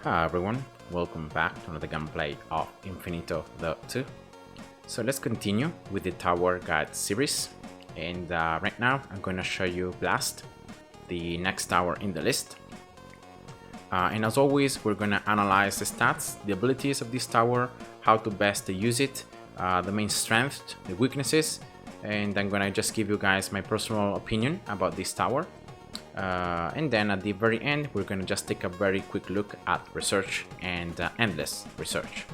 Hi everyone, welcome back to another gameplay of Infinitode 2. So let's continue with the Tower Guide series, and right now I'm going to show you Blast, the next tower in the list. And as always, we're going to analyze the stats, the abilities of this tower, how to best use it, the main strengths, the weaknesses, and I'm going to just give you guys my personal opinion about this tower. And then at the very end, we're going to just take a very quick look at research and endless research.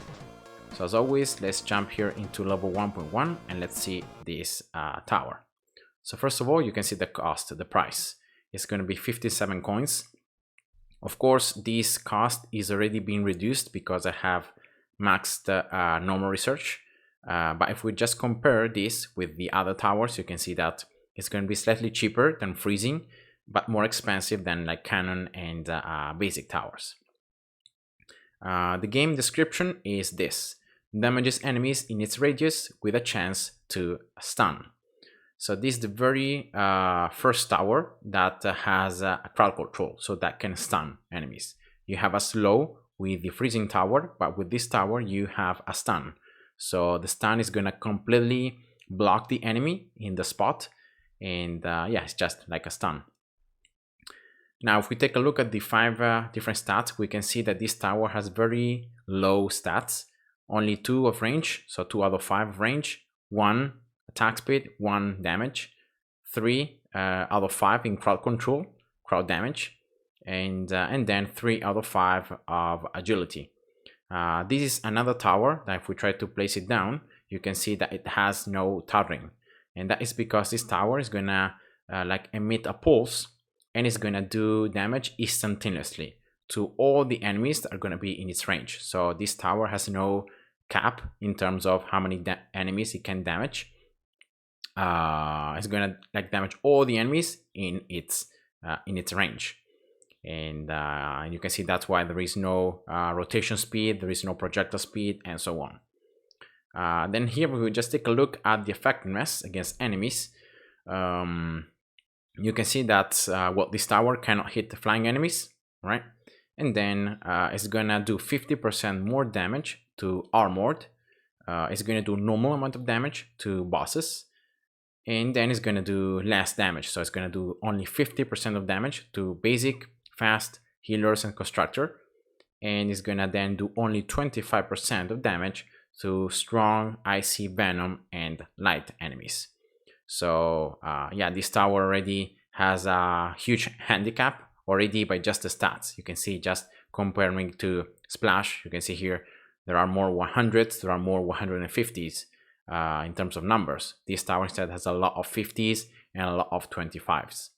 So as always, let's jump here into level 1.1 and let's see this tower. So first of all, you can see the cost, the price. It's going to be 57 coins. Of course, this cost is already being reduced because I have maxed normal research. But if we just compare this with the other towers, you can see that it's going to be slightly cheaper than freezing, but more expensive than like cannon and basic towers. The game description is this: damages enemies in its radius with a chance to stun. So this is the very first tower that has a crowd control, so that can stun enemies. You have a slow with the freezing tower, but with this tower you have a stun. So the stun is gonna completely block the enemy in the spot, and yeah, it's just like a stun. Now, if we take a look at the 5 different stats, we can see that this tower has very low stats. Only 2 of range, so 2 out of 5 of range, 1 attack speed, 1 damage, 3 out of 5 in crowd control, crowd damage, and then 3 out of 5 of agility. This is another tower that if we try to place it down, you can see that it has no towering. And that is because this tower is gonna like emit a pulse, and it's gonna do damage instantaneously to all the enemies that are gonna be in its range. So this tower has no cap in terms of how many enemies it can damage. It's gonna like damage all the enemies in its range, and you can see that's why there is no rotation speed, there is no projectile speed, and so on. Then here we will just take a look at the effectiveness against enemies. You can see that well, this tower cannot hit the flying enemies, right? And then it's gonna do 50% more damage to armored. It's gonna do normal amount of damage to bosses, and then it's gonna do less damage. So it's gonna do only 50% of damage to basic, fast, healers, and constructor, and it's gonna then do only 25% of damage to strong, icy, venom, and light enemies. So yeah, this tower already has a huge handicap already by just the stats. You can see just comparing to Splash, you can see here there are more 100s, there are more 150s in terms of numbers. This tower instead has a lot of 50s and a lot of 25s.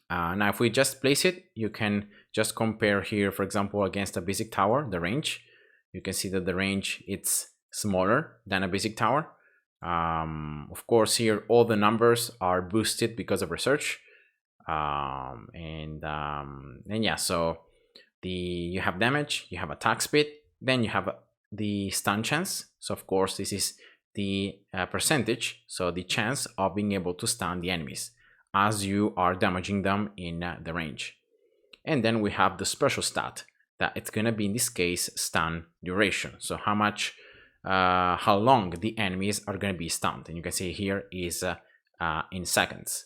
Now if we just place it, you can just compare here, for example, against a basic tower, the range. You can see that the range it's smaller than a basic tower. Of course, here all the numbers are boosted because of research, and yeah, so you have damage, you have attack speed, then you have the stun chance. So of course this is the percentage, so the chance of being able to stun the enemies as you are damaging them in the range. And then we have the special stat that it's gonna be in this case stun duration, so how long the enemies are going to be stunned, and you can see here is in seconds.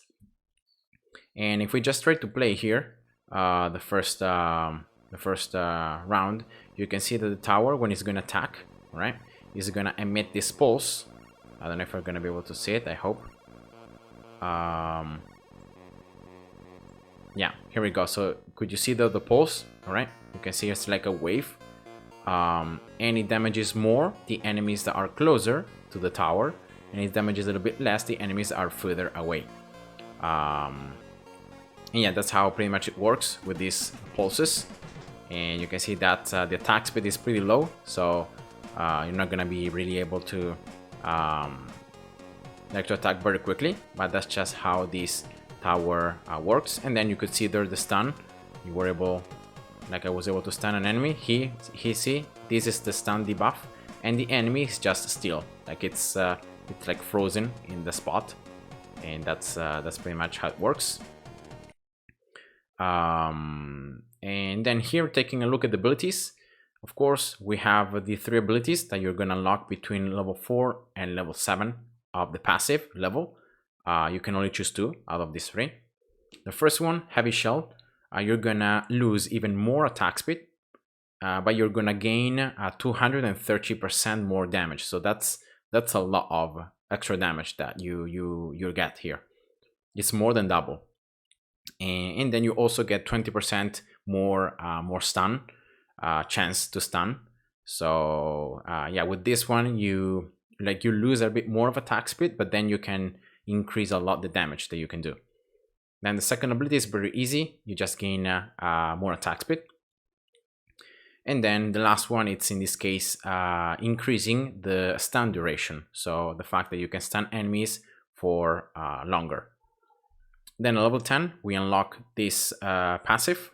And if we just try to play here the first round, you can see that the tower, when it's going to attack, right, is going to emit this pulse. I don't know if we're going to be able to see it, I hope. Yeah, here we go. So could you see the pulse? All right, you can see it's like a wave. And it damages more the enemies that are closer to the tower, and it damages a little bit less the enemies that are further away. And yeah, that's how pretty much it works with these pulses. And you can see that the attack speed is pretty low, so you're not gonna be really able to like to attack very quickly, but that's just how this tower works. And then you could see there the stun. You were able, like I was able to stun an enemy. He see, this is the stun debuff, and the enemy is just still, like it's like frozen in the spot, and that's pretty much how it works. And And then here, taking a look at the abilities, of course, we have the 3 abilities that you're going to unlock between level 4 and level 7 of the passive level. You can only choose 2 out of these 3. The first one, Heavy Shell, you're going to lose even more attack speed, but you're going to gain 230% more damage. So that's a lot of extra damage that you get here. It's more than double. And then you also get 20% more stun, chance to stun. So yeah, with this one you lose a bit more of attack speed, but then you can increase a lot the damage that you can do. Then the second ability is very easy. You just gain more attack speed. And then the last one, it's in this case increasing the stun duration. So the fact that you can stun enemies for longer. Then at level 10, we unlock this passive.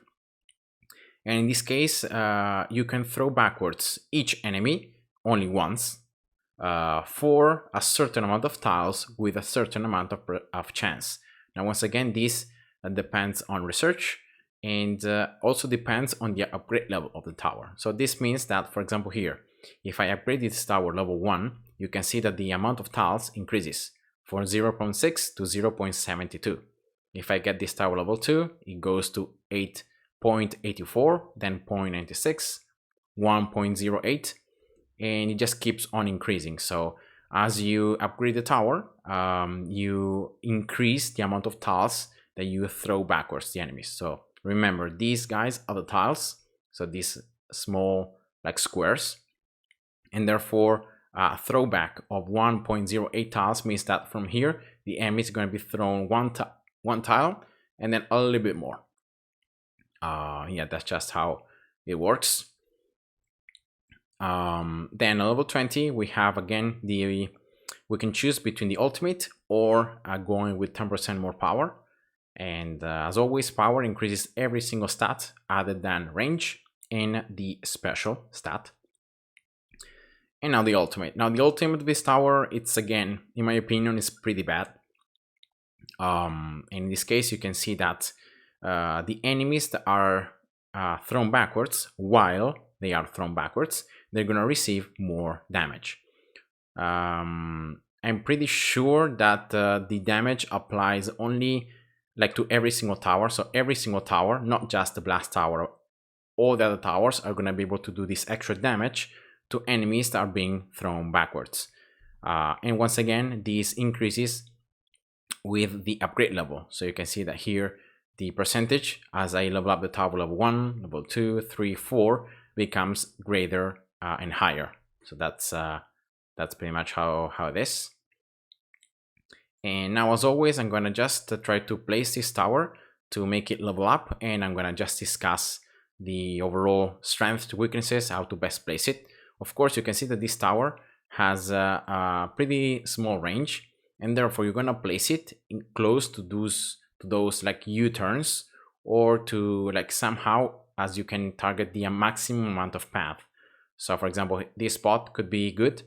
And in this case, you can throw backwards each enemy only once for a certain amount of tiles with a certain amount of chance. Now, once again, this depends on research and also depends on the upgrade level of the tower. So this means that, for example, here, if I upgrade this tower level 1, you can see that the amount of tiles increases from 0.6 to 0.72. If I get this tower level 2, it goes to 8.84, then 0.96, 1.08, and it just keeps on increasing. So as you upgrade the tower, you increase the amount of tiles that you throw backwards the enemies. So remember, these guys are the tiles, so these small like squares, and therefore a throwback of 1.08 tiles means that from here the enemy is going to be thrown one tile and then a little bit more. Yeah, that's just how it works. Then at level 20, we have again we can choose between the ultimate or going with 10% more power. And as always, power increases every single stat other than range and the special stat. And now the ultimate. Now the ultimate of this tower, it's again, in my opinion, is pretty bad. In this case, you can see that the enemies that are thrown backwards, while they are thrown backwards, they're gonna receive more damage. I'm pretty sure that the damage applies only like to every single tower. So every single tower, not just the blast tower, all the other towers are gonna be able to do this extra damage to enemies that are being thrown backwards. And once again, this increases with the upgrade level. So you can see that here, the percentage as I level up the tower level 1, level 2, 3, 4 becomes greater and higher. So that's pretty much how it is. And now, as always, I'm gonna just try to place this tower to make it level up, and I'm gonna just discuss the overall strengths to weaknesses, how to best place it. Of course, you can see that this tower has a pretty small range, and therefore you're gonna place it close to those like U-turns, or to like somehow as you can target the maximum amount of path. So for example, this spot could be good,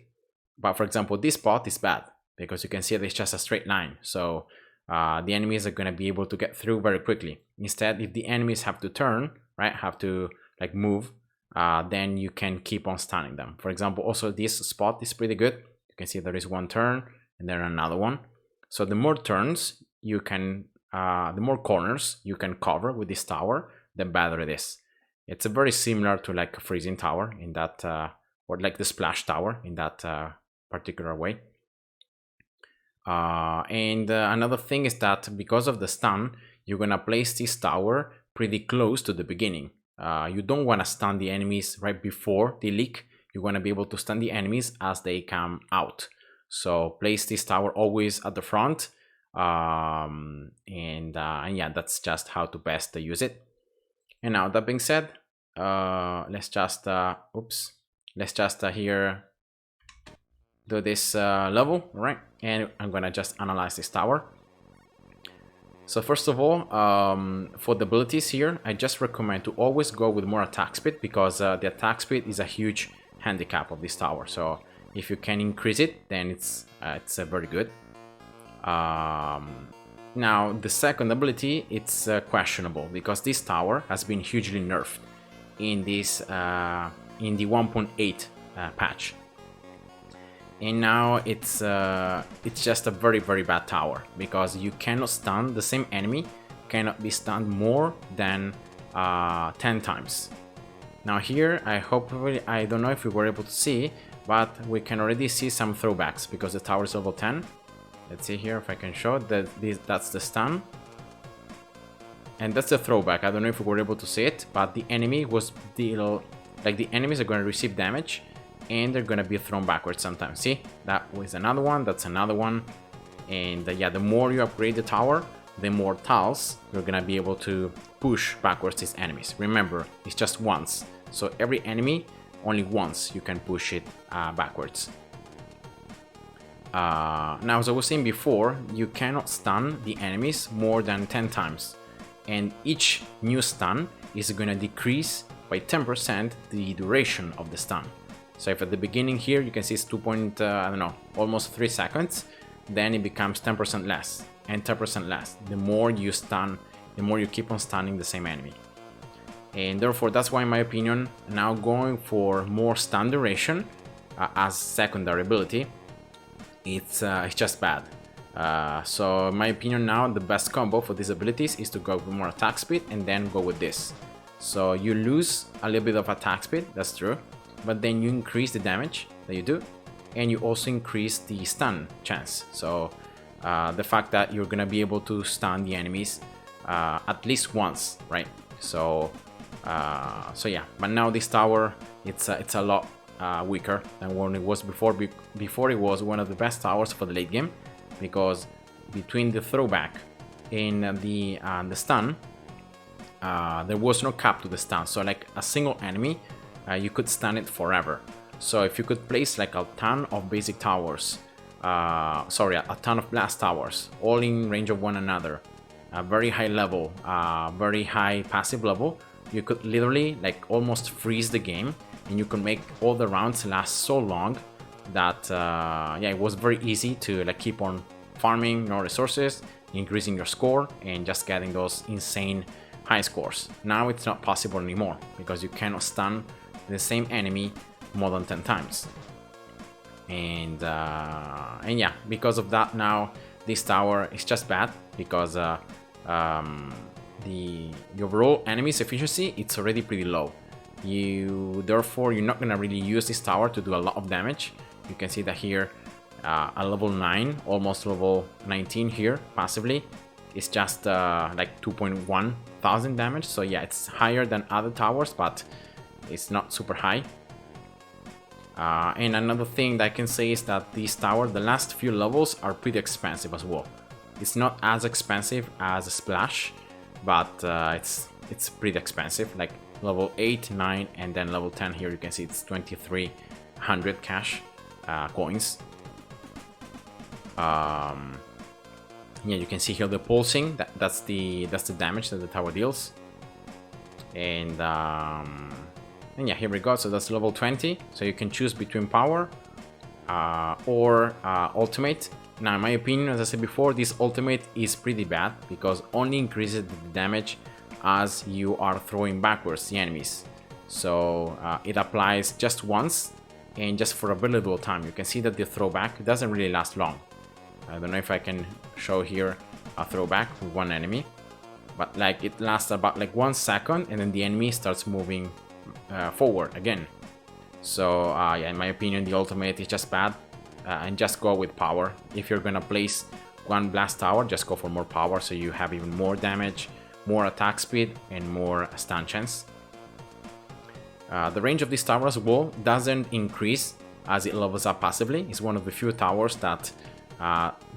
but for example, this spot is bad because you can see that it's just a straight line. So the enemies are going to be able to get through very quickly. Instead, if the enemies have to turn, right, have to like move, then you can keep on stunning them. For example, also this spot is pretty good. You can see there is one turn and then another one. So the more turns you can, the more corners you can cover with this tower, the better it is. It's very similar to like a freezing tower in that, or like the splash tower in that particular way. And another thing is that because of the stun, you're gonna place this tower pretty close to the beginning. You don't want to stun the enemies right before they leak. You want to be able to stun the enemies as they come out. So place this tower always at the front. And yeah, that's just how to best use it. And now that being said, let's just here do this level, right? And I'm gonna just analyze this tower. So first of all, for the abilities here, I just recommend to always go with more attack speed, because the attack speed is a huge handicap of this tower. So if you can increase it, then it's very good. Now the second ability, it's questionable because this tower has been hugely nerfed in this in the 1.8 patch, and now it's just a very bad tower because you cannot stun the same enemy, cannot be stunned more than 10 times. Now here I don't know if we were able to see, but we can already see some throwbacks because the tower is level 10. Let's see here if I can show that that's the stun. And that's a throwback. I don't know if we were able to see it, but the enemy was the enemies are going to receive damage and they're going to be thrown backwards sometimes. See, that was another one, that's another one. And yeah, the more you upgrade the tower, the more tiles you're going to be able to push backwards these enemies. Remember, it's just once. So every enemy, only once you can push it backwards. Now, as I was saying before, you cannot stun the enemies more than 10 times. And each new stun is going to decrease by 10% the duration of the stun. So if at the beginning here you can see it's I don't know, almost 3 seconds, then it becomes 10% less and 10% less. The more you stun, the more you keep on stunning the same enemy. And therefore, that's why in my opinion, now going for more stun duration as secondary ability, it's just bad. So in my opinion now, the best combo for these abilities is to go with more attack speed and then go with this. So you lose a little bit of attack speed, that's true, but then you increase the damage that you do, and you also increase the stun chance. So the fact that you're gonna be able to stun the enemies at least once, right? So yeah, but now this tower, it's a lot weaker than when it was before. Before it was one of the best towers for the late game, because between the throwback and the stun, there was no cap to the stun. So like a single enemy, you could stun it forever. So if you could place like a ton of basic towers, a ton of blast towers, all in range of one another, a very high level, very high passive level, you could literally like almost freeze the game, and you can make all the rounds last so long that yeah, it was very easy to like keep on farming your resources, increasing your score, and just getting those insane high scores. Now it's not possible anymore because you cannot stun the same enemy more than 10 times. And yeah, because of that, now this tower is just bad because the overall enemy's efficiency, it's already pretty low. Therefore you're not gonna really use this tower to do a lot of damage. You can see that here a level 9, almost level 19 here passively, is just like 2.1 thousand damage. So yeah, it's higher than other towers, but it's not super high. And another thing that I can say is that this tower, the last few levels are pretty expensive as well. It's not as expensive as Splash, but it's pretty expensive. Like level 8, 9, and then level 10 here you can see it's 2300 cash coins. Yeah, you can see here the pulsing. That's the damage that the tower deals. And yeah, here we go. So that's level 20. So you can choose between power or ultimate. Now, in my opinion, as I said before, this ultimate is pretty bad because only increases the damage as you are throwing backwards the enemies. So it applies just once and just for a very little time. You can see that the throwback doesn't really last long. I don't know if I can show here a throwback with one enemy, but like it lasts about like 1 second and then the enemy starts moving forward again. So yeah, in my opinion, the ultimate is just bad, and just go with power. If you're gonna place one blast tower, just go for more power so you have even more damage, more attack speed, and more stun chance. The range of this tower as well doesn't increase as it levels up passively. It's one of the few towers that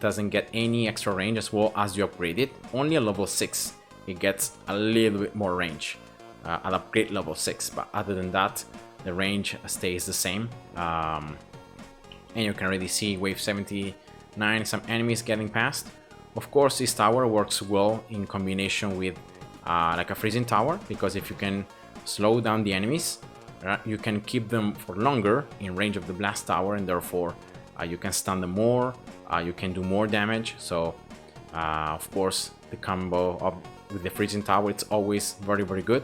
doesn't get any extra range as well as you upgrade it. Only at level 6 it gets a little bit more range at upgrade level 6, but other than that the range stays the same. And you can already see wave 79, some enemies getting past. Of course, this tower works well in combination with like a freezing tower, because if you can slow down the enemies, you can keep them for longer in range of the blast tower, and therefore you can stun them more, you can do more damage. So Of course, the combo with the freezing tower, it's always very, very good.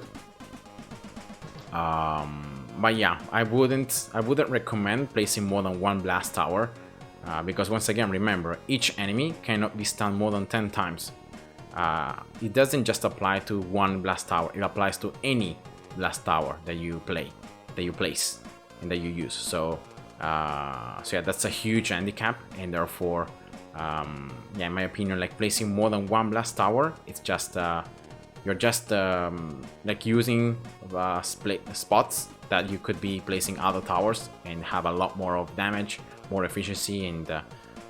But yeah, I wouldn't recommend placing more than one blast tower, because once again, remember, each enemy cannot be stunned more than 10 times. It doesn't just apply to one blast tower, it applies to any blast tower that you place and that you use. So yeah, that's a huge handicap, and therefore yeah, in my opinion, like placing more than one blast tower, it's just you're just like using split spots that you could be placing other towers and have a lot more of damage, more efficiency, and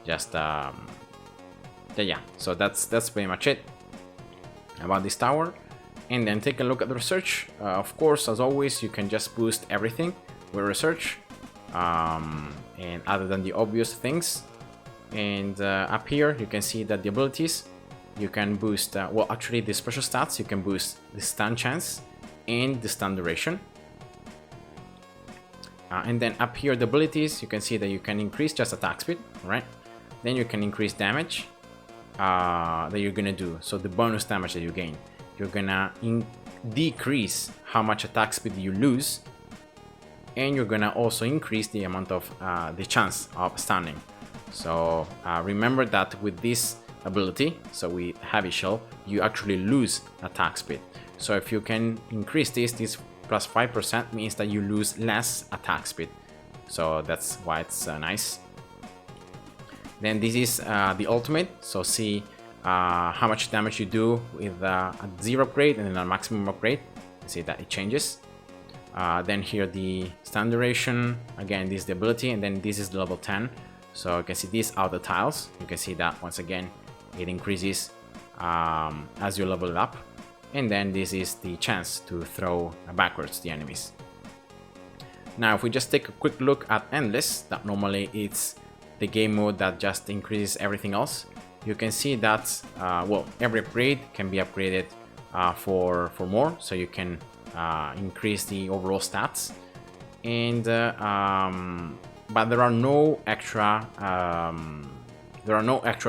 just yeah. So that's pretty much it about this tower. And then take a look at the research. Of course, as always, you can just boost everything with research, and other than the obvious things. And up here you can see that the abilities, you can boost well, actually the special stats, you can boost the stun chance and the stun duration. And then up here, the abilities, you can see that you can increase just attack speed, right? Then you can increase damage that you're gonna do, so the bonus damage that you gain. You're gonna decrease how much attack speed you lose, and you're gonna also increase the amount of the chance of stunning. So remember that with this ability, so with Heavy Shell, you actually lose attack speed. So if you can increase this plus 5% means that you lose less attack speed. So that's why it's nice. Then this is the ultimate. So see how much damage you do with a 0 upgrade and then a maximum upgrade. See that it changes. Then here the stun duration. Again, this is the ability, and then this is the level 10. So you can see these are the tiles. You can see that once again it increases as you level it up. And then this is the chance to throw backwards the enemies. Now if we just take a quick look at Endless, that normally it's the game mode that just increases everything else. You can see that well, every upgrade can be upgraded for more, so you can increase the overall stats. And but there are no extra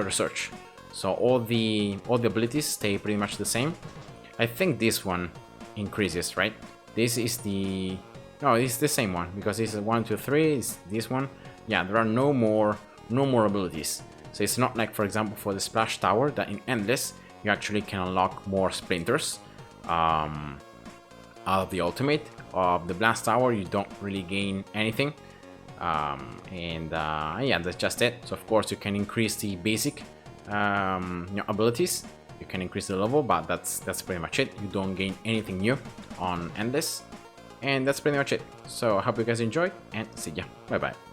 research, so all the abilities stay pretty much the same. I think this one increases, right? This is the no, it's the same one, because this is 1, 2, 3. Is this one? Yeah, there are no more abilities. So it's not like, for example, for the Splash Tower, that in Endless you actually can unlock more splinters out of the ultimate. Of the Blast Tower, you don't really gain anything. Yeah, that's just it. So of course you can increase the basic abilities, you can increase the level, but that's pretty much it. You don't gain anything new on Endless, and that's pretty much it. So I hope you guys enjoyed, and see ya. Bye bye.